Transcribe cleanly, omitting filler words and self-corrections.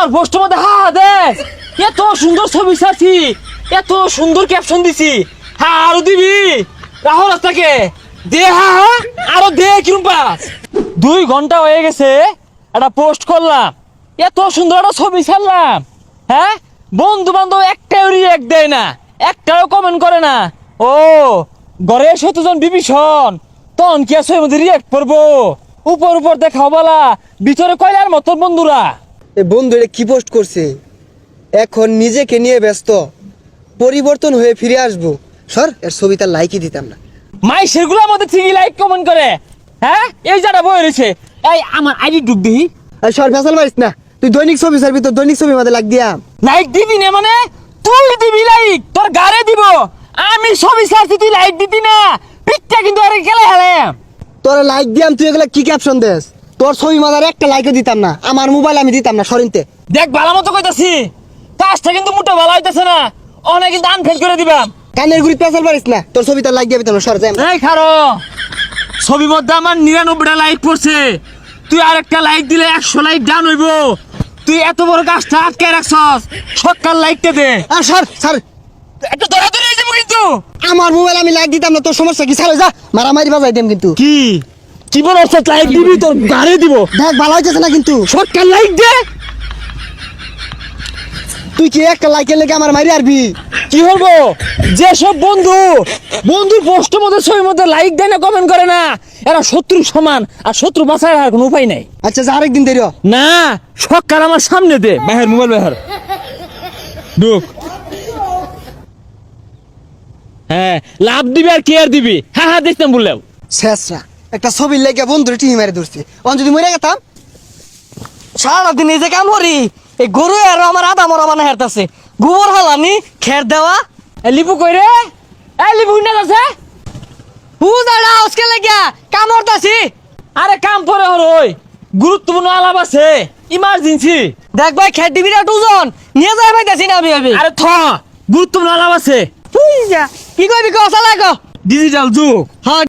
আমার পোস্টের মধ্যে হা হা দে, এত সুন্দর ছবি ছাড়ছি, এত সুন্দর ক্যাপশন দিছি, হা আরো দিবি রাহুল রাস্তাকে দে, হা হা আরো দে। কিরম পাস 2 ঘন্টা হয়ে গেছে, একটা পোস্ট করলাম, এত সুন্দর একটা ছবি ছাড়লাম, হ্যাঁ বন্ধু বান্ধব একটাও রিয়েক্ট দেয় না, একটাও কমেন্ট করে না। ও ঘরে 17 জন বিভীষণ, তখন কি আছে মধ্যে রিয়েক্ট করবো? উপর উপর দেখাও বলা, ভিতরে কয়লার মতো বন্ধুরা। এ বন্ধু এটা কি পোস্ট করছে? এখন নিজেকে নিয়ে ব্যস্ত, পরিবর্তন হয়ে ফিরে আসবো। সর, এর ছবিটা লাইকই দিতাম না। মাই সেগুলো আমাদের ঠিকই লাইক কমেন্ট করে, হ্যাঁ এই যারা বই রয়েছে, এই আমার আইডি ডুব দিই। আর সর ফেসাল মারিস না, তুই দৈনিক ছবি ছাড়বি, তোর দৈনিক ছবি আমাদের লাগ দিয়া। লাইক দিবি না মানে? তুই দিবি লাইক, তোর গাড়ে দিব। আমি ছবি ছাড়ছি, তুই লাইক দিবি না, পিঠটা কিন্তু আরে গেলে হেলে। তোর লাইক দিয়াম, তুই এগুলা কি ক্যাপশন দেস? তোর ছবি মাদার একটা লাইকও দিতাম না, আমার মোবাইল আমি দিতাম না সরিনতে। দেখ ভালো মতো কইতাছি, কাজটা কিন্তু মোটা ভালো হইতাছে না, অনেক কিন্তু আনফেল করে দিবাম। কানের গুড়ি পেঁচাল পারিস না, তোর ছবিটা লাইক দিয়াবি না, সর যাই। এই খারো, ছবির মধ্যে আমার 99টা লাইক পড়ছে, তুই আরেকটা লাইক দিলে 100 লাইক ডাউন হইব। তুই এত বড় কাজটা আটকে রাখছস, সকাল লাইকটা দে। আর সর সর, একটু ধরাধরি হয়ে যাবো কিন্তু। আমার মোবাইল আমি লাইক দিতাম না, তোর সমস্যা কি? ছাড়ো যা, মারামারি বাজাই দেম কিন্তু। কি কি বলছ? লাইক দিবি, তোর গাড়ি দিব। দেখ ভালো হইতেছে না কিন্তু। সকাল লাইক দে। তুই কি একটা লাইকের লেগে আমার মারি আরবি? কি হবো? যেসব বন্ধুর পোস্টের মধ্যে ছবির মধ্যে লাইক দেয় না, কমেন্ট করে না, এরা শত্রু সমান, আর শত্রু বাঁচার আর কোনো উপায় নাই। আচ্ছা যা, আরেকদিন দেরি হ। না, সকাল আমার সামনে দে, বাহির মোবাইল বাহির ঢুক। হ্যাঁ লাভ দিবি আর কেয়ার দিবি, হ্যাঁ হ্যাঁ দেখতাম বললেও। শেষরা একটা ছবির লেগে বন্ধুরে টিভি মারি ধরছে, অন যদি মরে গেতাম। সারাদিন এই যে কাম করি, এই গরু আর আমার আদা মরা মানে হেরতাছে, গোবর হালানি খের দেওয়া। লিপু কই রে? এই লিপু না আছে? হুদাড়া আজকে লাগিয়া কাম করতাছি। আরে কাম পরে হরই, গুরুত্বপূর্ণ আলাপ আছে, ইমার্জেন্সি। দেখ ভাই খের দিবি না টুজন নিয়ে যাই পাইতাছি না আমি। আরে গুরুত্বপূর্ণ আলাপ আছে। কি কইবি কসা লাগো? ডিজিটাল যুগ, হ্যাঁ